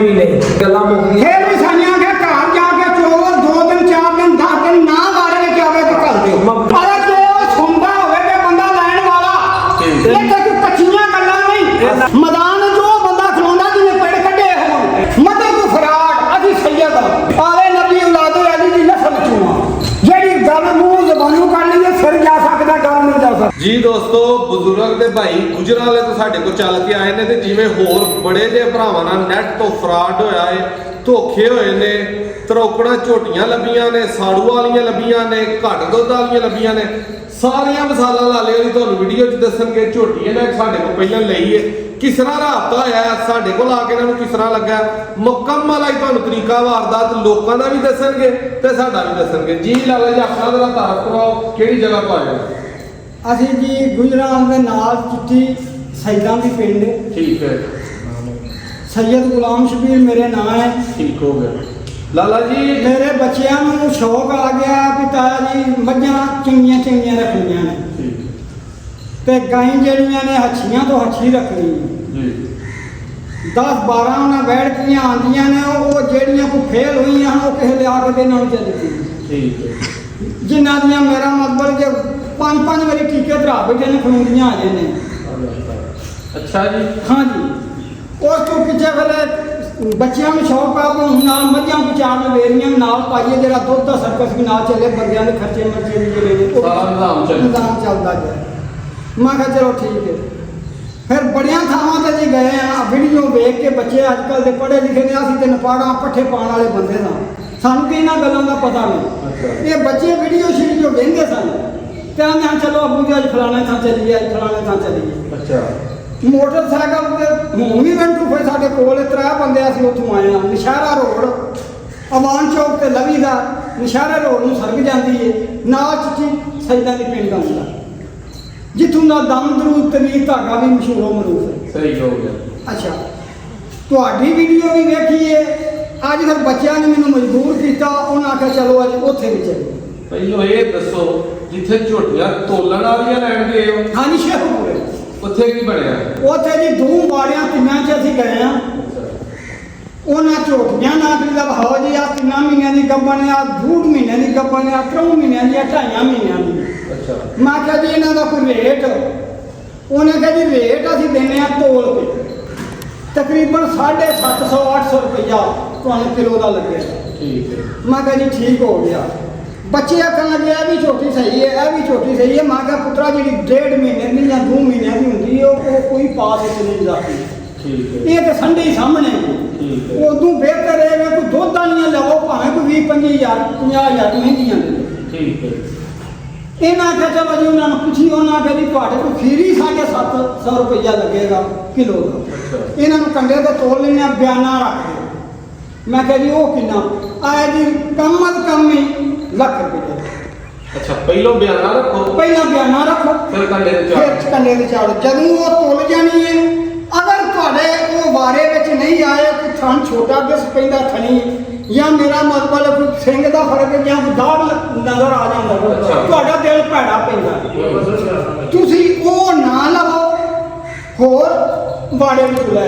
ਵੀ ਨਹੀਂ ਗੱਲਾਂ ਮੁੱਕਦੀਆਂ। ਫੇਰ ਵੀ ਸਾਈਆਂ ਕੇ ਘਰ ਜਾ ਕੇ ਚੋਰ 2 ਦਿਨ 4 ਦਿਨ 10 ਦਿਨ ਨਾ ਵਾਰੇ ਵਿੱਚ ਆਵੇ ਤੇ ਘੱਲ ਦਿਓ। ਪਰ ਜੋ ਸੁਣਦਾ ਹੋਵੇ ਕਿ ਬੰਦਾ ਲੈਣ ਵਾਲਾ ਇਹ ਤਾਂ ਕੋਈ ਕੱਚੀਆਂ ਗੱਲਾਂ ਨਹੀਂ। ਮੈਦਾਨ ਜੋ ਬੰਦਾ ਖਲੋਂਦਾ ਜਿਹਨੇ ਪਿੰਡ ਕੱਢੇ ਹੋਣ ਮਤੇ ਕੋ ਫਰਾਡ ਅਸੀਂ ਸੈਯਦ ਆਵੇ ਨਬੀ ਔਲਾਦ ਅਲੀ ਦੀ ਨਸਲ ਚੋਂ ਆ ਜਿਹੜੀ ਗੱਲ ਮੂੰਹ ਜ਼ਬਾਨੋਂ ਕੱਢ ਲਈਏ ਫਿਰ ਜਾ ਸਕਦਾ ਗੱਲ ਨਹੀਂ ਜਾ ਸਕਦਾ। ਜੀ ਦੋਸਤੋ ਬਜ਼ੁਰਗ ਦੇ ਭਾਈ ਗੁਜਰਾਂ ਵਾਲੇ ਤੋਂ ਸਾਡੇ ਕੋਲ ਚੱਲ ਕੇ ਆਏ ਨੇ ਤੇ ਜਿਵੇਂ ਹੋਰ ਬੜੇ ਜਿਹੇ ਭਰਾਵਾਂ ਨਾਲ ਨੈਟ ਤੋਂ ਫਰਾਡ ਹੋਇਆ ਏ, ਧੋਖੇ ਹੋਏ ਨੇ, ਤਰੋਕੜਾਂ ਝੋਟੀਆਂ ਲੱਭੀਆਂ ਨੇ, ਸਾੜੂ ਵਾਲੀਆਂ ਲੱਭੀਆਂ ਨੇ, ਘੱਟ ਦੁੱਧ ਵਾਲੀਆਂ ਲੱਭੀਆਂ ਨੇ, ਸਾਰੀਆਂ ਮਸਾਲਾ ਲਾ ਲਿਆ ਜੀ ਤੁਹਾਨੂੰ ਵੀਡੀਓ 'ਚ ਦੱਸਣਗੇ। ਝੋਟੀ ਇਹਨਾਂ ਸਾਡੇ ਕੋਲ ਪਹਿਲਾਂ ਲਈ ਏ, ਕਿਸ ਤਰ੍ਹਾਂ ਰਾਬਤਾ ਹੋਇਆ ਸਾਡੇ ਕੋਲ ਆ ਕੇ ਇਹਨਾਂ ਨੂੰ ਕਿਸ ਤਰ੍ਹਾਂ ਲੱਗਾ, ਮੁਕੰਮਲ ਹੀ ਤੁਹਾਨੂੰ ਤਰੀਕਾ ਵਾਰਦਾਤ ਲੋਕਾਂ ਦਾ ਵੀ ਦੱਸਣਗੇ ਤੇ ਸਾਡਾ ਵੀ ਦੱਸਣਗੇ। ਜੀ ਲਾਲਾ ਜੀ ਆਪਣਾ ਜਰਾ ਤਾਰਫ ਕਰਵਾਓ, ਕਿਹੜੀ ਜਗ੍ਹਾ ਤੋਂ ਆਏ ਹੋ? ਅਸੀਂ ਜੀ ਗੁਜਰਾਂ ਦੇ ਨਾਲ ਚਿੱਠੀ ਸੈਦਾਂ ਦੀ ਪਿੰਡ। ਠੀਕ ਹੈ। ਸੈयद ਗੁਲਾਮ ਸ਼ਬੀਰ ਮੇਰੇ ਨਾਂ ਹੈ। ਠੀਕ ਹੋ ਗਿਆ ਲਾਲਾ ਜੀ। ਮੇਰੇ ਬੱਚਿਆਂ ਨੂੰ ਸ਼ੌਕ ਆ ਗਿਆ ਵੀ ਤਾਇਆ ਜੀ ਮੱਝਾਂ ਚੰਗੀਆਂ ਚੰਗੀਆਂ ਰੱਖਣੀਆਂ ਨੇ ਤੇ ਗਾਈਂ ਜਿਹੜੀਆਂ ਨੇ ਹੱਛੀਆਂ ਤੋਂ ਹੱਛੀ ਰੱਖਣੀ ਜੀ। 10-12 ਉਹਨਾਂ ਬੈਠਕੀਆਂ ਆਉਂਦੀਆਂ ਨੇ ਉਹ ਜਿਹੜੀਆਂ ਕੋ ਫੇਲ ਹੋਈਆਂ ਹਨ ਉਹ ਕਿਸੇ ਲਿਆ ਕੇ ਦੇਣਾ ਚਾਹੀਦੀ। ਠੀਕ ਹੈ। ਜਿਨ੍ਹਾਂ ਦੀਆਂ ਮੇਰਾ ਮਤਲਬ ਜੇ 5-5 ਵਾਰੀ ਟੀਕੇ ਧਰਾ ਬੈਠੇ ਨੇ ਖਲੂੰਦੀਆਂ ਆ ਜਾਂਦੇ ਨੇ। ਅੱਛਾ ਜੀ। ਹਾਂ ਜੀ। ਉਸ ਤੋਂ ਪਿੱਛੇ ਫਿਰ ਬੱਚਿਆਂ ਨੂੰ ਸ਼ੌਕ ਆ ਵੀ ਨਾਲ ਮੱਝਾਂ ਵਿਚਾਰ ਲਵੇਰੀਆਂ ਨਾਲ ਪਾਈਏ ਜਿਹੜਾ ਦੁੱਧ ਦਾ ਸਰਕਸ ਵੀ ਨਾਲ ਚੱਲੇ, ਬੰਦਿਆਂ ਦੇ ਖਰਚੇ ਮਰਚੇ ਵੀ ਜਿਹੜੇ ਨੇ ਸਾਰਾ ਨਿਜ਼ਾਮ ਚੱਲਦਾ ਜਾਏ। ਮੈਂ ਕਿਹਾ ਚਲੋ ਠੀਕ ਹੈ। ਫਿਰ ਬੜੀਆਂ ਥਾਵਾਂ ਤੇ ਜੀ ਗਏ ਆ, ਵੀਡੀਓ ਵੇਖ ਕੇ ਬੱਚੇ ਅੱਜ ਕੱਲ੍ਹ ਦੇ ਪੜ੍ਹੇ ਲਿਖੇ ਨੇ, ਅਸੀਂ ਤੇ ਨਪਾੜਾਂ ਪੱਠੇ ਪਾਉਣ ਵਾਲੇ ਬੰਦੇ ਸਾਂ, ਸਾਨੂੰ ਤੇ ਇਹਨਾਂ ਗੱਲਾਂ ਦਾ ਪਤਾ ਨਹੀਂ। ਇਹ ਬੱਚੇ ਵੀਡੀਓ ਸ਼ੀਡੀਓ ਵੇਖਦੇ ਸਨ ਤੇ ਆਂਦੇ ਚਲੋ ਅੱਬੂ ਜੀ ਅੱਜ ਫਲਾਣੇ ਥਾਂ ਚੱਲੀਏ, ਅੱਜ ਫਲਾਣੇ ਥਾਂ ਚੱਲੀਏ। ਅੱਛਾ। ਮੋਟਰਸਾਈਕਲ ਤੇ ਹੁਣ ਵੀ ਮਿੰਟੂ ਫਿਰ ਸਾਡੇ ਕੋਲ 3 ਬੰਦੇ ਅਸੀਂ ਉੱਥੋਂ ਆਏ ਆ। ਨਸ਼ਹਿਰਾ ਰੋਡ ਅਵਾਨ ਚੌਕ ਤੇ ਲਵੀ ਦਾ ਨਸ਼ਹਿਰਾ ਰੋਡ ਨੂੰ ਸਰਕ ਜਾਂਦੀ ਏ, ਨਾਲ ਚਿੱਠੀ ਸੈਦਾਂ ਦੀ ਪਿੰਡ ਆਉਂਦਾ ਜਿੱਥੋਂ ਦਾ ਦਮ ਦਰੂਦ ਤਵੀਰ ਧਾਗਾ ਵੀ ਮਸ਼ਹੂਰ ਮਰੂਫ ਹੈ। ਸਹੀ ਹੋ ਗਿਆ। ਅੱਛਾ, ਤੁਹਾਡੀ ਵੀਡੀਓ ਵੀ ਵੇਖੀਏ। ਅੱਜ ਫਿਰ ਬੱਚਿਆਂ ਨੇ ਮੈਨੂੰ ਮਜਬੂਰ ਕੀਤਾ, ਉਹਨਾਂ ਆਖਿਆ ਚਲੋ ਅੱਜ ਉੱਥੇ ਵੀ ਚੱਲੀਏ। ਪਹਿਲੋਂ ਇਹ ਦੱਸੋ ਜਿੱਥੇ ਝੋਟੀਆਂ ਤੋਲਣ ਵਾਲੀਆਂ ਲੈਣ ਗਏ ਹੋ? ਹਾਂਜੀ ਸ਼ੇਖੂਪੁਰੇ। ਉੱਥੇ ਕੀ ਬਣਿਆ? ਉੱਥੇ ਜੀ 2 ਬਾੜਿਆਂ 3 'ਚ ਅਸੀਂ ਗਏ ਆ। ਉਹਨਾਂ ਝੋਟੀਆਂ ਨਾਲ ਮਤਲਬ ਹੋ ਜੀ ਆ 3 ਮਹੀਨਿਆਂ ਦੀ ਗੱਭਣ ਆ, 2 ਮਹੀਨਿਆਂ ਦੀ ਗੱਭਣ ਆ, 3 ਮਹੀਨਿਆਂ ਦੀ, 2.5 ਮਹੀਨਿਆਂ ਦੀ। ਅੱਛਾ। ਮੈਂ ਕਿਹਾ ਜੀ ਇਹਨਾਂ ਦਾ ਕੋਈ ਰੇਟ? ਉਹਨੇ ਕਿਹਾ ਜੀ ਰੇਟ ਅਸੀਂ ਦਿੰਦੇ ਆ ਤੋਲ ਕੇ ਤਕਰੀਬਨ 750-800 ਰੁਪਇਆ ਤੁਹਾਨੂੰ ਕਿਲੋ ਦਾ ਲੱਗਿਆ। ਠੀਕ ਹੈ। ਮੈਂ ਕਿਹਾ ਜੀ ਠੀਕ ਹੋ ਗਿਆ। ਬੱਚੇ ਆਖਣ ਲੱਗੇ ਇਹ ਵੀ ਝੋਟੀ ਸਹੀ ਹੈ, ਇਹ ਵੀ ਝੋਟੀ ਸਹੀ ਹੈ। ਮੈਂ ਕਿਹਾ ਪੁੱਤਰਾ ਜਿਹੜੀ 1.5 ਮਹੀਨੇ ਦੀ ਜਾਂ 2 ਮਹੀਨਿਆਂ ਦੀ ਹੁੰਦੀ ਹੈ ਉਹ ਕੋਈ ਪਾਸ ਵਿੱਚ ਨਹੀਂ ਜਾਂਦੀ। ਠੀਕ ਹੈ। ਇਹ ਤਾਂ ਸੰਡੇ ਹੀ ਸਾਹਮਣੇ ਠੀਕ ਹੈ। ਉਦੋਂ ਬਿਹਤਰ ਹੈ ਕਿ ਕੋਈ ਦੁੱਧ ਵਾਲੀਆਂ ਲਵੋ, ਭਾਵੇਂ ਕੋਈ 20-25,000 50,000 ਮਹਿੰਗੀਆਂ ਦੇ। ਠੀਕ ਹੈ। ਇਹਨਾਂ ਆਖਿਆ ਚਲੋ ਜੀ ਉਹਨਾਂ ਨੂੰ ਪੁੱਛੀ, ਉਹਨਾਂ ਆਖਿਆ ਜੀ ਤੁਹਾਡੇ ਕੋਲ ਖੀਰੀ 750 ਰੁਪਇਆ ਲੱਗੇਗਾ ਕਿਲੋ ਦਾ। ਅੱਛਾ। ਇਹਨਾਂ ਨੂੰ ਕੰਡੇ ਤੇ ਤੋਲ ਲੈਣੇ ਆ, ਬਿਆਨਾ ਰੱਖ ਦਿਓ। ਮੈਂ ਕਿਹਾ ਜੀ ਉਹ ਕਿੰਨਾ ਆਇਆ ਜੀ? ਕਮ ਅਜ਼ ਕਮ ਹੀ ਲੱਖ ਰੁਪਏ। ਅੱਛਾ, ਪਹਿਲੋਂ ਬਿਆਨਾ ਰੱਖੋ, ਪਹਿਲਾਂ ਬਿਆਨਾ ਰੱਖੋ, ਫਿਰ ਕੰਡੇ ਤੇ ਫਿਰ ਚਾੜੋ। ਕੰਡੇ ਤੇ ਚਾੜੋ। ਜਦੋਂ ਉਹ ਤੁਲ ਜਾਣੀ ਹੈ, ਅਗਰ ਤੁਹਾਡੇ ਉਹ ਵਾਰੇ ਵਿੱਚ ਨਹੀਂ ਆਏ, ਕੋਈ ਥਣ ਛੋਟਾ ਦਿਸ ਪੈਂਦਾ ਥਣੀ ਜਾਂ ਮੇਰਾ ਮਤਲਬ ਕੋਈ ਸਿੰਘ ਦਾ ਫਰਕ ਜਾਂ ਦਾੜ ਨਜ਼ਰ ਆ ਜਾਂਦਾ, ਤੁਹਾਡਾ ਦਿਲ ਭੈੜਾ ਪੈਂਦਾ, ਤੁਸੀਂ ਉਹ ਨਾ ਲਵੋ, ਹੋਰ ਵਾੜੇ ਵਿੱਚ ਲੈ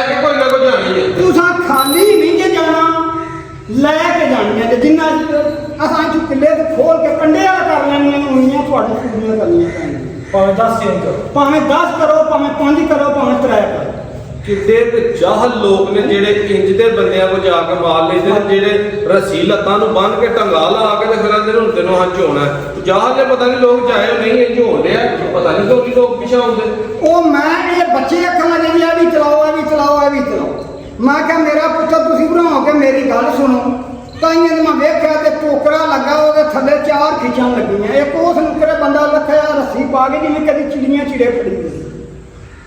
ਕੇ ਕੋਈ ਨਾ ਕੋਈ ਜਾਣੀ ਹੈ। ਤੁਸੀਂ ਖਾਲੀ ਨਹੀਂ ਜੇ ਜਾਣਾ, ਲੈ ਕੇ ਜਾਣੀਆਂ ਤੇ ਜਿੰਨਾ ਅਸਾਂ ਚੁ ਕਿੱਲੇ ਤੇ ਖੋਲ ਕੇ ਕੰਡੇ ਵਾਲਾ ਕਰ ਲੈਣੀਆਂ ਹੋਈਆਂ, ਤੁਹਾਡੀਆਂ ਪੂਰੀਆਂ ਕਰਨੀਆਂ ਪੈਣੀਆਂ। ਭਾਵੇਂ 10 ਕਰੋ, ਭਾਵੇਂ 10 ਕਰੋ, ਭਾਵੇਂ 5 ਕਰੋ, ਭਾਵੇਂ 3 ਕਰੋ। ਕਿਤੇ ਤੇ ਜਾਹਲ ਲੋਕ ਨੇ ਜਿਹੜੇ ਇੰਜ ਦੇ ਬੰਦਿਆਂ ਕੋ ਜਾ ਕੇ ਮਾਰ ਲੈਂਦੇ ਨੇ, ਜਿਹੜੇ ਰੱਸੀ ਲੱਤਾਂ ਨੂੰ ਬੰਨ ਕੇ ਟੰਗਾ ਲਾ ਕੇ ਤੇ ਫਿਰ ਆਂਦੇ ਨੇ ਹੁਣ ਤੈਨੂੰ ਹੱਥ ਹੋਣਾ। ਜਾਹਲ ਦੇ ਪਤਾ ਨਹੀਂ ਲੋਕ ਜਾਏ ਨਹੀਂ ਇੰਜ ਹੋ ਰਿਹਾ, ਪਤਾ ਨਹੀਂ ਕਿਉਂ ਲੋਕ ਪਿਛਾ ਹੁੰਦੇ। ਉਹ ਮੈਂ ਇਹ ਬੱਚੇ ਅੱਖਾਂ ਲੱਗੇ ਵੀ ਆ ਵੀ ਚਲਾਓ, ਆ ਵੀ ਚਲਾਓ, ਆ ਵੀ ਚਲਾਓ। ਮੈਂ ਕਿਹਾ ਮੇਰਾ ਪੁੱਤਰ ਤੁਸੀਂ ਬਣਾਓ ਕੇ ਮੇਰੀ ਗੱਲ ਸੁਣੋ। ਤਾਈਆਂ ਦੇ ਮੈਂ ਵੇਖਿਆ ਤੇ ਟੋਕਰਾ ਲੱਗਾ, ਉਹਦੇ ਥੱਲੇ 4 ਖਿੱਚਾਂ ਲੱਗੀਆਂ। ਇੱਕ ਉਸ ਨੂੰ ਕਿਹੜਾ ਬੰਦਾ ਲੱਖਿਆ ਰੱਸੀ ਪਾ ਕੇ ਜਿਵੇਂ ਕਦੀ ਚਿੜੀਆਂ ਚਿੜੇ ਫੜੀ ਗਏ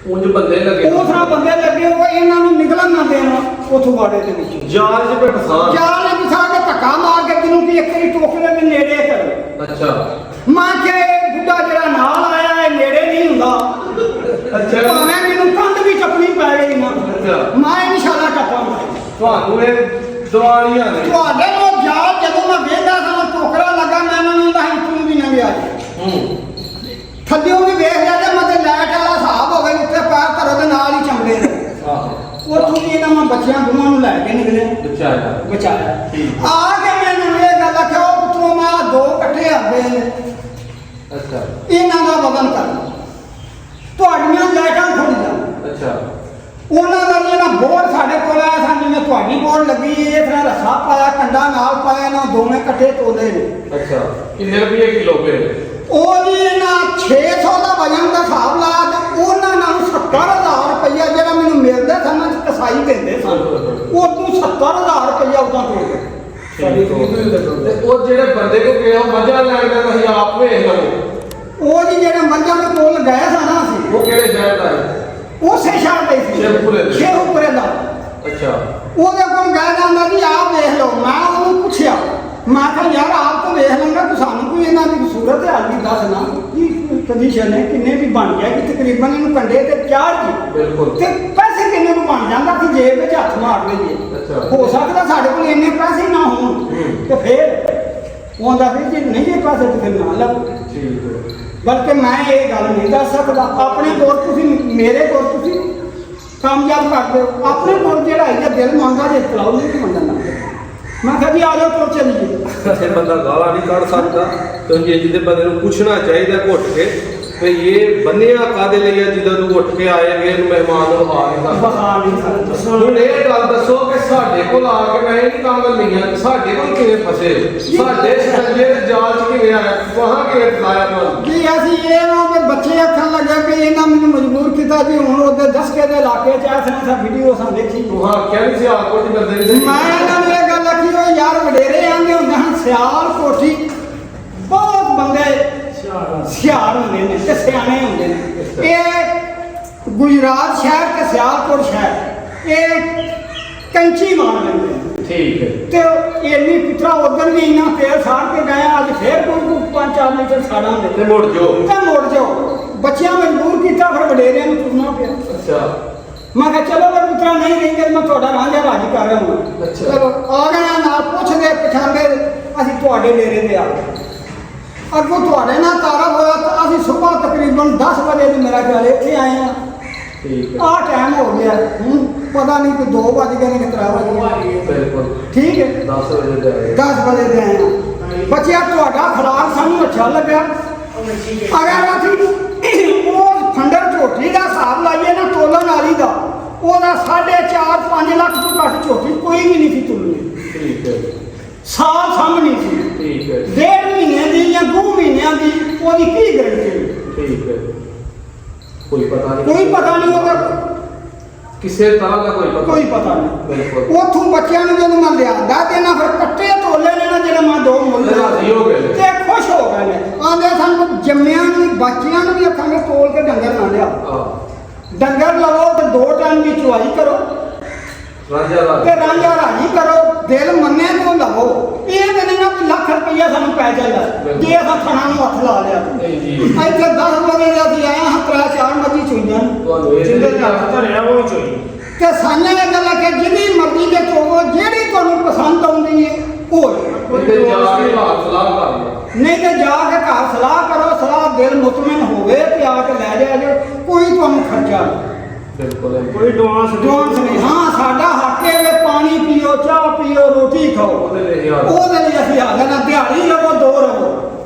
ਉਂਝ ਬੰਦੇ ਲੱਗੇ, ਉਸ ਤਰ੍ਹਾਂ ਬੰਦੇ ਲੱਗੇ ਉਹ ਇਹਨਾਂ ਨੂੰ ਨਿਕਲਣ ਨਾ ਦੇਣ ਉਥੋਂ ਵਾੜੇ ਦੇ ਵਿੱਚ। ਜਾਲ 'ਚ ਫਿਰ ਫਸਾ। ਜਾਲ ਵਿਛਾ ਕੇ ਧੱਕਾ ਮਾਰ ਕੇ ਜਿਹਨੂੰ ਕਿ ਇੱਕ ਵਾਰੀ ਟੋਕਰੇ ਦੇ ਨੇੜੇ ਕਰੋ। ਅੱਛਾ। ਮਾਂ ਕੇ ਬੁੱਢਾ ਜਿਹੜਾ ਨਾਲ ਆਇਆ ਇਹ ਨੇੜੇ ਨਹੀਂ ਹੁੰਦਾ। ਅੱਛਾ। ਭਾਵੇਂ ਮੈਨੂੰ ਕੰਧ ਵੀ ਟੱਪਣੀ ਪੈ ਗਈ ਨਾ, ਅੱਛਾ। ਮੈਂ ਇਨਸ਼ਾਅੱਲਾ ਟੱਪਾਂਗਾ। ਤੁਹਾਨੂੰ ਇਹ ਦਵਾਈਆਂ ਨੇ ਤੁਹਾਡੇ ਨੂੰ ਜਾਲ ਜਦੋਂ ਮੈਂ ਵੇਖਦਾ ਸਾਂ ਟੋਕਰਾ ਲੱਗਾ, ਮੈਂ ਇਹਨਾਂ ਨੂੰ ਤਾਂ ਤੂੰ ਵੀ ਨਾ ਗਿਆ ਥੱਲਿਓ ਵੀ ਵੇਖ ਲਿਆ ਤੇ ਮਤੇ ਲਾਈਟ ਵਾਲਾ ਹਿਸਾਬ ਹੋਵੇ, ਉੱਤੇ ਪੈਰ ਧਰੋ ਤੇ ਨਾਲ ਹੀ ਚੰਬੜੇ ਨੇ। ਉੱਥੋਂ ਵੀ ਇਹਨਾਂ ਮੈਂ ਬੱਚਿਆਂ ਦੋਵਾਂ ਨੂੰ ਲੈ ਕੇ ਨਿਕਲੇ ਬਚਾਇਆ ਠੀਕ। ਆ ਕੇ ਮੈਨੂੰ ਇਹ ਗੱਲ ਆਖਿਆ ਉਹ ਪੁੱਤਰੋਂ ਮੈਂ ਆਹ ਦੋ ਇਕੱਠੇ ਆਦੇ ਨੇ ਅੱਛਾ ਇਹਨਾਂ ਦਾ ਵਜ਼ਨ ਕਰ ਤੁਹਾਡੀਆਂ ਲਾਈਟਾਂ ਖੁੱਲ ਜਾ ਅੱਛਾ ਉਹਨਾਂ ਦਾ ਜਿਹੜਾ ਬੋਰਡ ਸਾਡੇ ਕੋਲ ਆਇਆ ਸਾਨੂੰ ਜਿਵੇਂ ਤੁਹਾਡੀ ਬੋਰਡ ਲੱਗੀ ਇਹ ਤਰ੍ਹਾਂ ਰੱਸਾ ਪਾਇਆ ਕੰਡਾ ਨਾਲ ਪਾਇਆ ਨਾ ਦੋਵੇਂ ਇਕੱਠੇ ਤੋਲੇ ਨੇ ਅੱਛਾ ਕਿੰਨੇ ਰੁਪਏ ਕਿਲੋ ਪਏ ਉਹ ਜੀ ਇਹਨਾਂ 600 ਦਾ ਵਜਨ ਦਾ ਹਿਸਾਬ ਲਾਇਆ ਤੇ ਉਹਨਾਂ ਨਾਲ 70000 ਰੁਪਇਆ ਜਿਹੜਾ ਮੈਨੂੰ ਮਿਲਦਾ ਸਮਝ ਕਸਾਈ ਦਿੰਦੇ ਸਨ ਉਹ ਤੋਂ 70000 ਰੁਪਇਆ ਉਦਾਂ ਤੋੜ ਗਏ ਤੇ ਉਹ ਜਿਹੜੇ ਬੰਦੇ ਕੋ ਗਿਆ ਮੱਝਾਂ ਲੈਣ ਦਾ ਤੁਸੀਂ ਆਪ ਵੇਖ ਲਓ ਉਹ ਜੀ ਜਿਹੜੇ ਮੱਝਾਂ ਦੇ ਕੋਲ ਗਏ ਸਨ ਅਸੀਂ ਉਹ ਕਿਹੜੇ ਸ਼ਹਿਰ ਦਾ ਹੈ ਉਸੇ ਸ਼ਹਿਰ ਦੇ ਸੀ ਸ਼ੇਖੂਪੁਰੇ ਦੇ। ਸ਼ੇਖੂਪੁਰੇ ਦਾ ਅੱਛਾ ਉਹਦੇ ਕੋਲ ਗਏ ਜਾਂਦਾ ਜੀ ਆਪ ਵੇਖ ਲਓ ਮੈਂ ਉਹਨੂੰ ਪੁੱਛਿਆ ਮੈਂ ਕਿਹਾ ਯਾਰ ਆਪ ਤਾਂ ਵੇਖ ਲੈਂਗਾ ਤੂੰ ਸਾਨੂੰ ਕੋਈ ਇਹਨਾਂ ਦੀ ਸੂਰਤ ਹਾਲ ਵੀ ਦੱਸ ਨਾ ਕੀ ਕੰਡੀਸ਼ਨ ਹੈ ਕਿੰਨੇ ਵੀ ਬਣ ਗਿਆ ਕਿ ਤਕਰੀਬਨ ਇਹਨੂੰ ਕੰਡੇ ਤੇ ਚਾਰ ਜੀ ਬਿਲਕੁਲ ਤੇ ਪੈਸੇ ਕਿੰਨੇ ਨੂੰ ਬਣ ਜਾਂਦਾ ਕਿ ਜੇਬ ਵਿੱਚ ਹੱਥ ਮਾਰ ਲਈਏ ਅੱਛਾ। ਹੋ ਸਕਦਾ ਸਾਡੇ ਕੋਲ ਇੰਨੇ ਪੈਸੇ ਨਾ ਹੋਣ ਤੇ ਫਿਰ ਉਹ ਆਂਦਾ ਵੀ ਜੇ ਨਹੀਂ ਇਹ ਪੈਸੇ ਤੇ ਫਿਰ ਨਾ ਲਓ ਠੀਕ ਹੈ ਬਲਕਿ ਮੈਂ ਇਹ ਗੱਲ ਨਹੀਂ ਦੱਸ ਸਕਦਾ ਆਪਣੇ ਕੋਲ ਤੁਸੀਂ ਮੇਰੇ ਕੋਲ ਤੁਸੀਂ ਕਾਮਯਾਬ ਕਰਦੇ ਹੋ ਆਪਣੇ ਕੋਲ ਜਿਹੜਾ ਹੈ ਦਿਲ ਮੰਗਦਾ ਜੇ ਚਲਾਓ ਨਹੀਂ ਮੰਗਦਾ ਮੈਂ ਕਿਹਾ ਜੀ ਆ ਜਾਓ ਕੋਲ ਚੱਲੀਏ ਇਹ ਬੰਦਾ ਗਾਲਾਂ ਨਹੀਂ ਕੱਢ ਸਕਦਾ ਕਿਉਂਕਿ ਇਹ ਜਿਹਦੇ ਬੰਦੇ ਨੂੰ ਪੁੱਛਣਾ ਚਾਹੀਦਾ ਘੁੱਟ ਕੇ ਵੀ ਇਹ ਬੰਨਿਆ ਕਾਦੇ ਲਈ ਆ ਜਦੋਂ ਤੂੰ ਉੱਠ ਕੇ ਆਏਗੇ ਇਹਨੂੰ ਮਹਿਮਾਨ ਨੂੰ ਆ ਨਹੀਂ ਸਕਦਾ ਬਹਾ ਨਹੀਂ ਸਕਦਾ ਹੁਣ ਇਹ ਗੱਲ ਦੱਸੋ ਕਿ ਸਾਡੇ ਕੋਲ ਆ ਕੇ ਮੈਂ ਇਹ ਨਹੀਂ ਕੰਮ ਲਈਆਂ ਸਾਡੇ ਕੋਲ ਕਿਵੇਂ ਫਸੇ ਸਾਡੇ ਸ਼ਕੰਜੇ ਦੇ ਜਾਲ ਚ ਕਿਵੇਂ ਆਇਆ ਵਹਾਂ ਕਿਵੇਂ ਫਸਾਇਆ ਤੁਹਾਨੂੰ ਜੀ ਅਸੀਂ ਇਹ ਨਾ ਕਿ ਬੱਚੇ ਆਖਣ ਲੱਗੇ ਕਿ ਇਹਨਾਂ ਮੈਨੂੰ ਮਜਬੂਰ ਕੀਤਾ ਵੀ ਹੁਣ ਉਹਦੇ ਦਸਕੇ ਦੇ ਇਲਾਕੇ ਚ ਐਸਾ ਐਸਾ ਵੀਡੀਓ ਸਾਂ ਦੇਖੀ ਵਹਾਂ ਕਿਹਾ ਨਹੀਂ ਸੀ ਆ ਕੁਝ ਕਰਦੇ ਨਹੀਂ ਮੈਂ ਇਹਨਾਂ ਨੂੰ ਇਹ ਗੱਲ ਆਖੀ ਉਹ ਯਾਰ ਵਡੇਰੇ ਆਂਦੇ ਹੁੰਦੇ ਹਨ ਸਿਆਲ ਕੋਠੀ ਬਹੁਤ ਬੰਦੇ ਸਿਆਰ ਹੁੰਦੇ ਨੇ ਤੇ ਸਿਆਣੇ ਹੁੰਦੇ ਨੇ ਇਹ ਗੁਜਰਾਤ ਸ਼ਹਿਰ ਤੇ ਸਿਆਲਕੋਟ ਸ਼ਹਿਰ ਇਹ ਕੈਂਚੀ ਮਾਰ ਲੈਂਦੇ ਨੇ ਠੀਕ ਹੈ ਤੇ ਇੰਨੀ ਪਿੱਤਰਾ ਉਧਰ ਵੀ ਇੰਨਾ ਤੇਲ ਸਾੜ ਕੇ ਗਏ ਅੱਜ ਫੇਰ ਕੋਈ 5-4 ਲੀਟਰ ਸਾੜਾਂਗੇ ਤੇ ਮੁੜ ਜਾਓ ਤੇ ਮੁੜ ਜਾਓ ਬੱਚਿਆਂ ਮਜਬੂਰ ਕੀਤਾ ਫਿਰ ਵਡੇਰਿਆਂ ਨੂੰ ਤੁਰਨਾ ਪਿਆ ਅੱਛਾ ਮੈਂ ਕਿਹਾ ਚਲੋ ਮੈਂ ਪੁੱਤਰਾ ਨਹੀਂ ਰਹਿੰਦੇ ਮੈਂ ਤੁਹਾਡਾ ਰਾਂਝਾ ਰਾਜੀ ਕਰ ਰਿਹਾ ਹਾਂ ਅੱਛਾ। ਚਲੋ ਆ ਗਏ ਨਾਲ ਪੁੱਛਦੇ ਪਛਾਣਦੇ ਅਸੀਂ ਤੁਹਾਡੇ ਡੇਰੇ ਤੇ ਆ ਗਏ ਅੱਗੋਂ ਤੁਹਾਡੇ ਨਾਲ ਤਾਰਫ ਹੋਇਆ ਤਾਂ ਅਸੀਂ ਸਵੇਰ ਤਕਰੀਬਨ 10 ਵਜੇ ਦੇ ਮੇਰਾ ਖਿਆਲ ਇੱਥੇ ਆਏ ਆ ਠੀਕ ਹੈ ਆਹ ਟਾਈਮ ਹੋ ਗਿਆ ਹੁਣ ਪਤਾ ਨਹੀਂ ਕਿ 2 ਵਜ ਗਏ ਨੇ ਕਿ 3 ਵਜ ਗਏ ਬਿਲਕੁਲ ਠੀਕ ਹੈ 10 ਵਜੇ ਜਾਏ 10 ਵਜੇ ਦੇ ਆਏ ਆ ਬੱਚਿਆ ਤੁਹਾਡਾ ਖਿਲਾਫ ਸਾਨੂੰ ਅੱਛਾ ਲੱਗਾ ਅਗਰ ਅਸੀਂ ਉਹ ਫੰਡਰ ਝੋਟੀ ਦਾ ਹਿਸਾਬ ਲਾਈਏ ਨਾ ਤੋਲਣ ਵਾਲੀ ਦਾ ਉਹਦਾ 4.5 ਲੱਖ ਤੋਂ ਘੱਟ ਝੋਟੀ ਕੋਈ ਵੀ ਨਹੀਂ ਸੀ ਤੁਲਣੀ ਠੀਕ ਹੈ ਸਾਲ ਸਾਹਮਣੀ ਸੀ ਠੀਕ ਹੈ 1.5 ਮਹੀਨੇ ਦੀ ਜਾਂ 2 ਮਹੀਨਿਆਂ ਦੀ ਉਹਦੀ ਕੀ ਗਰੰਟੀ ਠੀਕ ਹੈ ਕੋਈ ਪਤਾ ਨਹੀਂ ਕੋਈ ਪਤਾ ਨਹੀਂ ਉਹਦਾ ਕਿਸੇ ਤਰ੍ਹਾਂ ਦਾ ਕੋਈ ਪਤਾ ਨਹੀਂ ਬਿਲਕੁਲ ਉੱਥੋਂ ਬੱਚਿਆਂ ਨੂੰ ਜਦੋਂ ਮੈਂ ਲਿਆਂਦਾ ਤੇ ਨਾ ਫਿਰ ਕੱਟੇ ਤੋਲੇ ਨੇ ਨਾ ਜਿਹੜਾ ਮੈਂ 2 ਮੁੱਲ ਰਾਜ਼ੀ ਹੋ ਗਏ ਨੇ। ਤੇ ਖੁਸ਼ ਹੋ ਗਏ ਨੇ ਆਂਦੇ ਸਾਨੂੰ ਜੰਮਿਆਂ ਨੂੰ ਬੱਚਿਆਂ ਨੂੰ ਵੀ ਅੱਖਾਂ ਤੋਲ ਕੇ ਡੰਗਰ ਨਾ ਲਿਆ ਆ ਡੰਗਰ ਲਵੋ ਤੇ 2 ਟਨ ਦੀ ਚੁਆਈ ਕਰੋ ਰਾਜਾ ਦਾ ਤੇ ਰਾਂਝਾ ਰਾਜੀ ਕਰੋ ਦਿਲ ਮੰਨੇ ਤੋਂ ਲਵੋ ਇਹ ਤੇ ਨਹੀਂ ਨਾ ਵੀ ਲੱਖ ਰੁਪਈਆ ਸਾਨੂੰ ਪੈ ਜਾਂਦਾ ਜੇ ਅਸਾਂ ਥਣਾ ਨੂੰ ਹੱਥ ਲਾ ਲਿਆ ਨਹੀਂ ਜੀ ਇੱਥੇ 10 ਵਜੇ ਦਾ ਅਸੀਂ ਆਏ ਹਾਂ 3-4 ਮੱਝੀ ਚੋਈਆਂ ਤੁਹਾਨੂੰ ਇਹ ਜਿੰਦੇ ਤੇ ਹੱਥ ਧਰਿਆ ਉਹ ਹੀ ਚੋਈ ਤੇ ਸਾਈਆਂ ਨੇ ਗੱਲ ਕਿ ਜਿਹਦੀ ਮਰਜ਼ੀ ਦੇ ਚੋਵੋ ਜਿਹੜੀ ਤੁਹਾਨੂੰ ਪਸੰਦ ਆਉਂਦੀ ਹੈ ਉਹ ਤੇ ਜਾ ਕੇ ਬਾਤ ਸਲਾਹ ਕਰ ਲਓ ਨਹੀਂ ਤੇ ਜਾ ਕੇ ਘਰ ਸਲਾਹ ਕਰੋ ਸਲਾਹ ਦਿਲ ਮੁਤਮਿਨ ਹੋਵੇ ਤੇ ਆ ਕੇ ਲੈ ਜਾ ਜੋ ਕੋਈ ਤੁਹਾਨੂੰ ਖਰਚਾ ਨਹੀਂ ਬਿਲਕੁਲ ਹੈ। ਕੋਈ ਐਡਵਾਂਸ ਜੋਨ ਨਹੀਂ ਹਾਂ ਸਾਡਾ ਹੱਕ ਹੈ ਵੀ ਪਾਣੀ ਪੀਓ ਚਾਹ ਪੀਓ ਰੋਟੀ ਖਾਓ ਉਹਦੇ ਲਈ ਯਾਰ ਉਹਦੇ ਲਈ ਅਸੀਂ ਆ ਗਏ ਨਾ ਦਿਹਾੜੀ ਲਵੋ 2 ਰਵੋ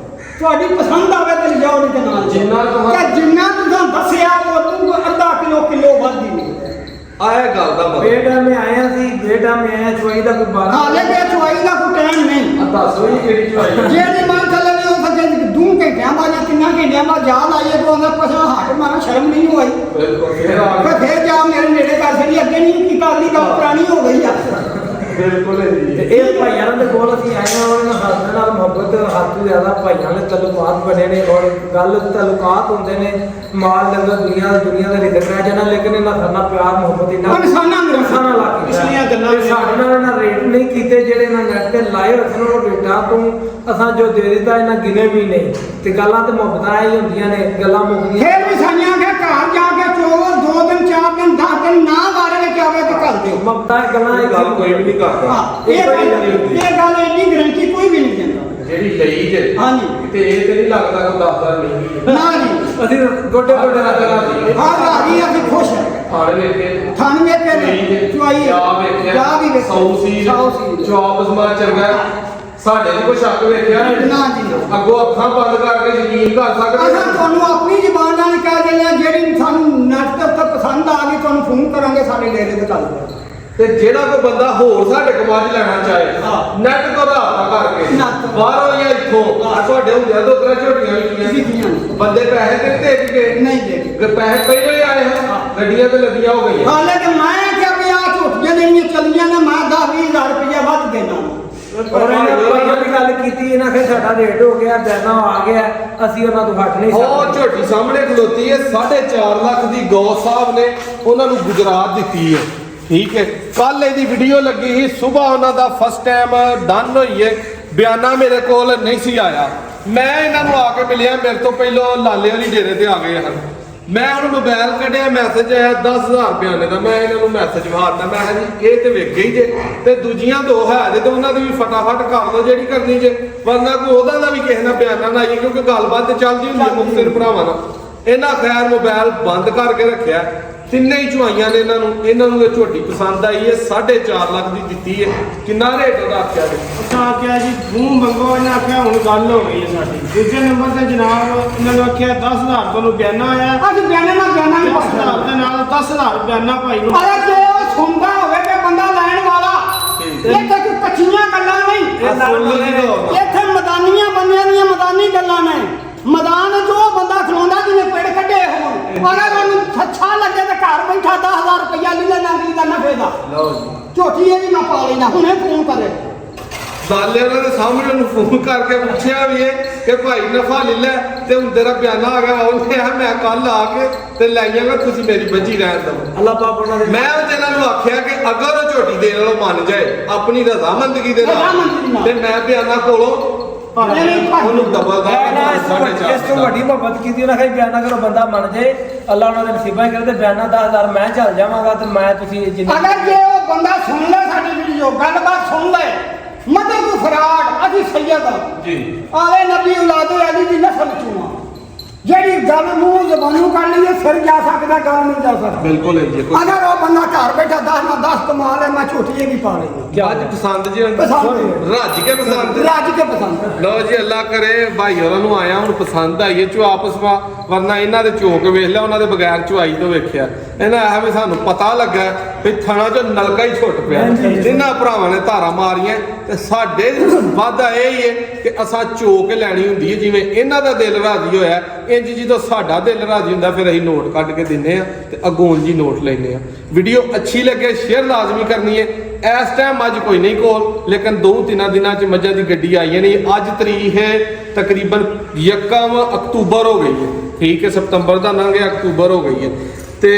ਤੁਹਾਡੀ ਪਸੰਦ ਆਵੇ ਤੇ ਲਿਜਾਓ ਨਹੀਂ ਤੇ ਨਾਲ ਜਿੰਨਾ ਕਿ ਜਿੰਨਾ ਤੁਸੀਂ ਦੱਸਿਆ ਉਹ ਤੂੰ ਅੱਧਾ ਕਿਲੋ ਵੱਧ ਹੀ ਨਹੀਂ ਆਏ ਗੱਲ ਦਾ ਮਤਲਬ ਬੇਟਾ ਮੈਂ ਆਇਆ ਸੀ ਬੇਟਾ ਮੈਂ ਆਇਆ ਚੋਈ ਦਾ ਕੋਈ 12 ਹਾਲੇ ਕਿ ਚੁਆਈ ਦਾ ਕੋਈ ਟਾਈਮ ਨਹੀਂ ਆ ਦੱਸੋ ਜੀ ਕਿਹੜੀ ਚੁਆਈ ਜਿਹੜੀ ਮਾਂ ਥੱਲੇ ਨਹੀਂ ਹੋ ਸਕੇ 2 ਘੰਟਿਆਂ ਬਾਅਦ ਜਾਂ 3 ਘੰਟਿਆਂ ਬਾਅਦ ਜਾ ਲਾਈਏ ਤੋਂ ਅੰਦਰ ਪਛਾ ਹੱਟ ਮਾਰਾ ਸ਼ਰਮ ਨਹੀਂ ਹੋਈ ਬਿਲਕੁਲ ਫਿਰ ਆ ਫਿਰ ਫੇਰ ਜਾ ਮੇਰੇ ਨੇੜੇ ਕਰ ਛੱਡੀ ਅੱਗੇ ਨਹੀਂ ਕੀ ਕਰਨੀ ਗੱਲ ਪੁਰਾਣੀ ਹੋ ਗਈ ਆ ਬਿਲਕੁਲ ਹੈ ਜੀ ਤੇ ਇਹ ਭਾਈਆਂ ਦੇ ਕੋਲ ਅਸੀਂ ਆਏ ਹਾਂ ਉਹਨਾਂ ਨਾਲ ਹੱਥ ਨਾਲ ਮੁਹੱਬਤ ਹੱਥ ਤੋਂ ਜ਼ਿਆਦਾ ਭਾਈਆਂ ਦੇ ਤਾਲੁਕਾਤ ਬਣੇ ਨੇ ਔਰ ਗੱਲ ਤਾਲੁਕਾਤ ਹੁੰਦੇ ਨੇ ਮਾਲ ਲੰਗਰ ਦੁਨੀਆ ਦਾ ਰਿਜ਼ਕ ਰਹਿ ਜਾਣਾ ਲੇਕਿਨ ਇਹਨਾਂ ਕਰਨਾ ਪਿਆਰ ਮੁਹੱਬਤ ਇਹਨਾਂ ਇਨਸਾਨਾਂ ਨੂੰ ਇਨਸਾਨਾਂ ਲਾ ਕੇ ਪਿਛਲੀਆਂ ਗੱਲਾਂ ਤੇ ਸਾਡੇ ਨਾਲ ਇਹਨਾਂ ਰੇਟ ਨਹੀਂ ਕੀਤੇ ਜਿਹੜੇ ਇਹਨਾਂ ਨੈਟ ਤੇ ਲਾਏ ਰੱਖਣ ਉਹ ਰੇਟਾਂ ਤੋਂ ਅਸਾਂ ਜੋ ਦੇ ਦਿੱਤਾ ਇਹਨਾਂ ਗਿਣੇ ਵੀ ਨਹੀਂ ਤੇ ਗੱਲਾਂ ਤੇ ਮੁਹੱਬਤਾਂ ਹੀ ਹੁੰਦੀਆਂ ਨੇ ਗੱਲਾਂ ਮੁੱਕਦੀਆਂ ਫੇਰ ਵੀ ਸਾਈਆਂ ਕੇ ਘਰ ਜਾ ਕੇ ਚੋਵੋ 2 ਦਿਨ 4 ਦਿਨ 10 ਦਿਨ ਨਾ ਵਾਰੇ ਵਿੱਚ ਆਵੇ ਤੇ ਘੱਲ ਦਿਓ ਮੁਹੱਬਤਾਂ ਗੱਲਾਂ ਇਹ ਗੱਲ ਕੋਈ ਵੀ ਨਹੀਂ ਕਰਦਾ ਹਾਂ ਇਹ ਗੱਲ ਇੰਨੀ ਗਰੰਟੀ ਕੋਈ ਵੀ ਨਹੀਂ ਦਿੰਦਾ ਜਿਹੜੀ ਲਈ ਜੇ ਹਾਂਜੀ ਤੇ ਇਹ ਤੇ ਨਹੀਂ ਲੱਗਦਾ ਕੋਈ 10,000 ਨਹੀਂ ਨਾ ਜੀ ਅਸੀਂ ਗੋਡੇ ਗੋਡੇ ਨਾਲ ਰਾਜੀ ਹਾਂ ਰਾਜੀ ਅਸੀਂ ਖੁਸ਼ ਹਾਂ ਥਾਣੇ ਵੇਖ ਕੇ ਥਣ ਵੇਖੇ ਨੇ ਚੁਆਈ ਜਾ ਵੇਖਿਆ ਜਾ ਵੀ ਵੇਖੇ ਸੌ ਸੀ ਜਵਾਬ ਸਮਾਂ ਚੰਗਾ ਸਾਡੇ ਦੀ ਕੋਈ ਸ਼ੱਕ ਵੇਖਿਆ ਨਾ ਜੀ ਅੱਗੋਂ ਅੱਖਾਂ ਬੰਦ ਕਰਕੇ ਯਕੀਨ ਕਰ ਸਕਦੇ ਅਸਾਂ ਤੁਹਾਨੂੰ ਆਪਣੀ ਜ਼ਬਾਨ ਨਾਲ ਕਹਿ ਦਿੰਦੇ ਹਾਂ ਜਿਹੜੀ ਸਾਨੂੰ ਨੈਟ ਤੇ ਉੱਤੇ ਪਸੰਦ ਆ ਗਈ ਤੁਹਾਨੂੰ ਫੋਨ ਕਰਾਂਗੇ ਸਾਡੇ ਡੇਰੇ ਤੇ ਚੱਲ ਜਾਓ ਤੇ ਜਿਹੜਾ ਕੋਈ ਬੰਦਾ ਹੋਰ ਸਾਡੇ ਕੋਲ ਅੱਜ ਲੈਣਾ ਚਾਹੇ ਨੈਟ ਤੋਂ ਰਾਬਤਾ ਕਰਕੇ ਬਾਹਰੋਂ ਜਾਂ ਇੱਥੋਂ ਤੁਹਾਡੇ ਹੁੰਦਿਆਂ ਤੋਂ ਤਰਾ ਝੋਟੀਆਂ ਵਿਕੀਆਂ ਬੰਦੇ ਪੈਸੇ ਦਿੱਤੇ ਕਿ ਨਹੀਂ ਦੇ ਪੈਸੇ ਪਹਿਲਾਂ ਹੀ ਆਏ ਹਨ ਗੱਡੀਆਂ ਤੇ ਲੱਗੀਆਂ ਹੋ ਗਈਆਂ ਹਾਲੇ ਤੇ ਮੈਂ ਕਿਹਾ ਵੀ ਆ ਝੋਟੀਆਂ ਦੇਣੀਆਂ ਚੱਲੀਆਂ ਨੇ ਮੈਂ 10-20,000 ਰੁਪਇਆ ਵੱਧ ਦੇਣਾ ਔਰ ਇਹਨਾਂ ਭਾਈਆਂ ਦੀ ਗੱਲ ਕੀਤੀ ਇਹਨਾਂ ਫਿਰ ਸਾਡਾ ਰੇਟ ਹੋ ਗਿਆ ਬੈਨਾ ਆ ਗਿਆ ਅਸੀਂ ਉਹਨਾਂ ਤੋਂ ਹਟ ਨਹੀਂ ਉਹ ਝੋਟੀ ਸਾਹਮਣੇ ਖਲੋਤੀ ਹੈ 4.5 ਲੱਖ ਦੀ ਗੌ ਸਾਹਿਬ ਨੇ ਉਹਨਾਂ ਨੂੰ ਗੁਜਰਾਤ ਦਿੱਤੀ ਹੈ ਠੀਕ ਹੈ ਕੱਲ ਇਹਦੀ ਵੀਡੀਓ ਲੱਗੀ ਸੀ ਸਵੇਰ ਉਹਨਾਂ ਦਾ ਫਸਟ ਟਾਈਮ ਡਨ ਹੋਈ ਹੈ ਬਿਆਨਾ ਮੇਰੇ ਕੋਲ ਨਹੀਂ ਸੀ ਆਇਆ ਮੈਂ ਇਹਨਾਂ ਨੂੰ ਆ ਕੇ ਮਿਲਿਆ ਮੇਰੇ ਤੋਂ ਪਹਿਲਾਂ ਲਾਲੇ ਵਾਲੀ ਡੇਰੇ ਤੇ ਆ ਗਏ ਹਨ ਮੈਂ ਹੁਣ ਮੋਬਾਈਲ ਕੱਢਿਆ ਮੈਸੇਜ ਆਇਆ 10,000 ਬਿਆਨੇ ਦਾ ਮੈਂ ਇਹਨਾਂ ਨੂੰ ਮੈਸੇਜ ਵਾਰਤਾ ਮੈਂ ਕਿਹਾ ਜੀ ਇਹ ਤੇ ਵੇਖ ਗਈ ਜੇ ਤੇ ਦੂਜੀਆਂ ਦੋ ਹੈ ਤੇ ਉਹਨਾਂ ਦੀ ਵੀ ਫਟਾਫਟ ਕਰ ਲਓ ਜਿਹੜੀ ਕਰਨੀ ਜੇ ਵਰਨਾ ਕੋਈ ਉਹਦਾ ਦਾ ਵੀ ਕਿਸੇ ਨਾਲ ਬਿਆਨਾ ਨਾ ਆਈ ਕਿਉਂਕਿ ਗੱਲਬਾਤ ਤੇ ਚੱਲਦੀ ਹੁੰਦੀ ਹੈ ਮੁਖਤਰ ਭਰਾਵਾਂ ਨਾਲ ਇਹਨਾਂ ਖੈਰ ਮੋਬਾਈਲ ਬੰਦ ਕਰਕੇ ਰੱਖਿਆ ਤਿੰਨੇ ਹੀ ਚੁਆਈਆਂ ਨੇ ਇਹਨਾਂ ਨੂੰ ਇਹ ਝੋਟੀ ਪਸੰਦ ਆਈ ਹੈ 4.5 ਲੱਖ ਦੀ ਦਿੱਤੀ ਹੈ ਕਿੰਨਾ ਰੇਟ ਉਹਦਾ ਆਖਿਆ ਜੀ ਅਸਾਂ ਆਖਿਆ ਜੀ ਮੂੰਹ ਮੰਗੋ ਇਹਨਾਂ ਆਖਿਆ ਹੁਣ ਗੱਲ ਹੋ ਗਈ ਹੈ ਸਾਡੀ ਦੂਜੇ ਨੰਬਰ ਤੇ ਜਨਾਬ ਇਹਨਾਂ ਨੂੰ ਆਖਿਆ 10,000 ਤੁਹਾਨੂੰ ਬਿਆਨਾ ਆਇਆ ਅੱਜ ਬਿਆਨੇ ਨਾਲ ਬਿਆਨਾ ਨਹੀਂ 10,000 ਦੇ ਨਾਲ 10,000 ਬਿਆਨਾ ਭਾਈ ਨੂੰ ਅਰੇ ਜੇ ਉਹ ਸੁਣਦਾ ਹੋਵੇ ਕਿ ਬੰਦਾ ਲੈਣ ਵਾਲਾ ਇਹ ਤਾਂ ਕੋਈ ਕੱਚੀਆਂ ਗੱਲਾਂ ਨਹੀਂ ਇੱਥੇ ਮੈਦਾਨੀਆਂ ਬੰਦਿਆਂ ਦੀਆਂ ਮੈਦਾਨੀ ਗੱਲਾਂ ਨੇ ਮੈਦਾਨ ਜੋ ਬੰਦਾ ਖਲੋਂਦਾ ਜਿਹਨੇ ਪੇੜ ਕੱਢੇ ਹੋਣ ਅਗਰ ਉਹਨੂੰ ਅੱਛਾ ਲੱਗੇ ਤੇ ਘਰ ਬੈਠਾ 10,000 ਰੁਪਇਆ ਲੈ ਲੈਣਾ ਅਗਲੀ ਦਾ ਨਫੇ ਦਾ ਲਓ ਜੀ ਝੋਟੀ ਇਹ ਵੀ ਨਾ ਪਾ ਲੈਣਾ ਹੁਣੇ ਫੋਨ ਕਰੇ ਲਾਲੇ ਉਹਨਾਂ ਦੇ ਸਾਹਮਣੇ ਉਹਨੂੰ ਫੋਨ ਕਰਕੇ ਪੁੱਛਿਆ ਵੀ ਇਹ ਕਿ ਭਾਈ ਨਫਾ ਲੈ ਲੈ ਤੇ ਹੁਣ ਤੇਰਾ ਬਿਆਨਾ ਆ ਗਿਆ ਉਹਨੇ ਆ ਮੈਂ ਕੱਲ ਆ ਕੇ ਤੇ ਲੈ ਜਾਵਾਂਗਾ ਤੁਸੀਂ ਮੇਰੀ ਬੱਜੀ ਰਹਿਣ ਦਿਓ ਅੱਲਾਹ ਪਾਕ ਉਹਨਾਂ ਦੇ ਮੈਂ ਉਹ ਇਹਨਾਂ ਨੂੰ ਆਖਿਆ ਕਿ ਅਗਰ ਉਹ ਝੋਟੀ ਦੇਣ ਵਾਲੋਂ ਮੰਨ ਜਾਏ ਆਪਣੀ ਰਜ਼ਾਮੰਦਗੀ ਦੇ ਨਾਲ ਤੇ ਮੈਂ ਬਿਆਨਾ ਕੋਲੋਂ ਉਹਨੂੰ ਡਬਲ ਦਾ ਇਸ ਤੋਂ ਵੱਡੀ ਮੁਹੱਬਤ ਕੀਤੀ ਉਹਨਾਂ ਕਹੇ ਬਿਆਨਾ ਕਰੋ ਬੰਦਾ ਮੰਨ ਜੇ ਅੱਲਾਹ ਉਹਨਾਂ ਦੇ ਨਸੀਬਾਂ ਕਰਦੇ ਬਿਆਨਾ 10,000 ਮੈਂ ਚੱਲ ਜਾਵਾਂਗਾ ਤੇ ਮੈਂ ਤੁਸੀਂ ਅਗਰ ਜੇ ਉਹ ਬੰਦਾ ਸੁਣ ਲੈ ਸਾਡੀ ਵੀਡੀਓ ਗੱਲਬਾਤ ਸੁਣ ਲੈ ਮਤਲਬ ਕੋ ਫਰਾਡ ਅਸੀਂ ਸੈਯਦ ਜੀ ਆਲੇ ਨਬੀ ਔਲਾਦੇ ਅਲੀ ਦੀ ਨਸਲ ਚੋਂ ਆ ਜਿਹੜੀ ਗੱਲ ਮੂੰਹ ਜ਼ਬਾਨੋਂ ਕੱਢ ਲਈਏ ਫਿਰ ਜਾ ਸਕਦਾ ਗੱਲ ਨਹੀਂ ਜਾ ਸਕਦਾ ਬਿਲਕੁਲ ਹੈ ਜੀ ਅਗਰ ਉਹ ਬੰਦਾ ਘਰ ਬੈਠਾ 10 ਨਾਲ 10 ਕਮਾ ਲੈ ਮੈਂ ਝੂਠੀ ਇਹ ਵੀ ਪਾ ਲਈ ਅੱਜ ਪਸੰਦ ਜੀ ਪਸੰਦ। ਰੱਜ ਕੇ ਪਸੰਦ ਰਾਜ ਕੇ ਪਸੰਦ ਲਓ ਜੀ ਅੱਲਾ ਕਰੇ ਭਾਈ ਹੋਰਾਂ ਨੂੰ ਆਇਆ ਹੁਣ ਪਸੰਦ ਆਈ ਹੈ ਚੋ ਆਪਸ ਵਰਨਾ ਇਹਨਾਂ ਦੇ ਝੋਕ ਵੇਖ ਲਿਆ ਉਹਨਾਂ ਦੇ ਬਗੈਰ ਚੁਆਈ ਤੋਂ ਵੇਖਿਆ ਇਹਨਾਂ ਆਹ ਵੀ ਸਾਨੂੰ ਪਤਾ ਲੱਗਾ ਵੀ ਥਣਾ ਚੋਂ ਨਲਕਾ ਹੀ ਛੁੱਟ ਪਿਆ ਇਹਨਾਂ ਭਰਾਵਾਂ ਨੇ ਧਾਰਾ ਮਾਰੀਆਂ ਤੇ ਸਾਡੇ ਵਾਦਾ ਇਹ ਹੀ ਹੈ ਕਿ ਅਸਾਂ ਚੋਕ ਲੈਣੀ ਹੁੰਦੀ ਹੈ ਜਿਵੇਂ ਇਹਨਾਂ ਦਾ ਦਿਲ ਰਾਜ਼ੀ ਹੋਇਆ ਇੰਜ ਜਦੋਂ ਸਾਡਾ ਦਿਲ ਰਾਜ਼ੀ ਹੁੰਦਾ ਫਿਰ ਅਸੀਂ ਨੋਟ ਕੱਢ ਕੇ ਦਿੰਨੇ ਆ ਤੇ ਅਗੋਂ ਜੀ ਨੋਟ ਲੈਨੇ ਆ ਵੀਡੀਓ ਅੱਛੀ ਲੱਗੇ ਸ਼ੇਅਰ ਲਾਜ਼ਮੀ ਕਰਨੀ ਹੈ ਇਸ ਟਾਈਮ ਅੱਜ ਕੋਈ ਨਹੀਂ ਕੋਲ ਲੇਕਿਨ 2-3 ਦਿਨਾਂ ਚ ਮੱਝਾਂ ਦੀ ਗੱਡੀ ਆਈ ਨਹੀਂ ਅੱਜ ਤਰੀਕ ਹੈ ਤਕਰੀਬਨ 1 ਅਕਤੂਬਰ ਹੋ ਗਈ ਹੈ ਠੀਕ ਹੈ ਸਤੰਬਰ ਦਾ ਲੰਘ ਗਿਆ ਅਕਤੂਬਰ ਹੋ ਗਈ ਹੈ ਤੇ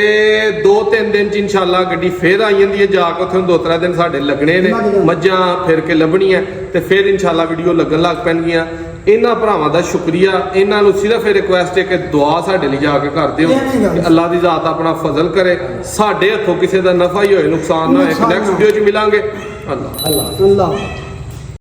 2-3 ਦਿਨ ਚ ਇਨਸ਼ਾਅੱਲਾ ਗੱਡੀ ਫੇਰ ਆ ਜਾਂਦੀ ਹੈ ਜਾ ਕੇ ਉੱਥੇ 2-3 ਦਿਨ ਸਾਡੇ ਲੱਗਣੇ ਨੇ ਮੱਝਾਂ ਫਿਰ ਕੇ ਲੱਭਣੀਆਂ ਤੇ ਫਿਰ ਇਨਸ਼ਾਅੱਲਾ ਵੀਡੀਓ ਲੱਗਣ ਲੱਗ ਪੈਣਗੀਆਂ ਇਹਨਾਂ ਭਰਾਵਾਂ ਦਾ ਸ਼ੁਕਰੀਆ ਇਹਨਾਂ ਨੂੰ ਸਿਰਫ ਇਹ ਰਿਕੁਐਸਟ ਹੈ ਕਿ ਦੁਆ ਸਾਡੇ ਲਈ ਜਾ ਕੇ ਕਰ ਦਿਓ ਕਿ ਅੱਲਾਹ ਦੀ ਜ਼ਾਤ ਆਪਣਾ ਫਜ਼ਲ ਕਰੇ ਸਾਡੇ ਹੱਥੋਂ ਕਿਸੇ ਦਾ ਨਫਾ ਹੀ ਹੋਏ ਨੁਕਸਾਨ ਨਾ ਹੋਏ ਨੈਕਸਟ ਵੀਡੀਓ ਚ ਮਿਲਾਂਗੇ ਅੱਲਾਹ ਅੱਲਾਹ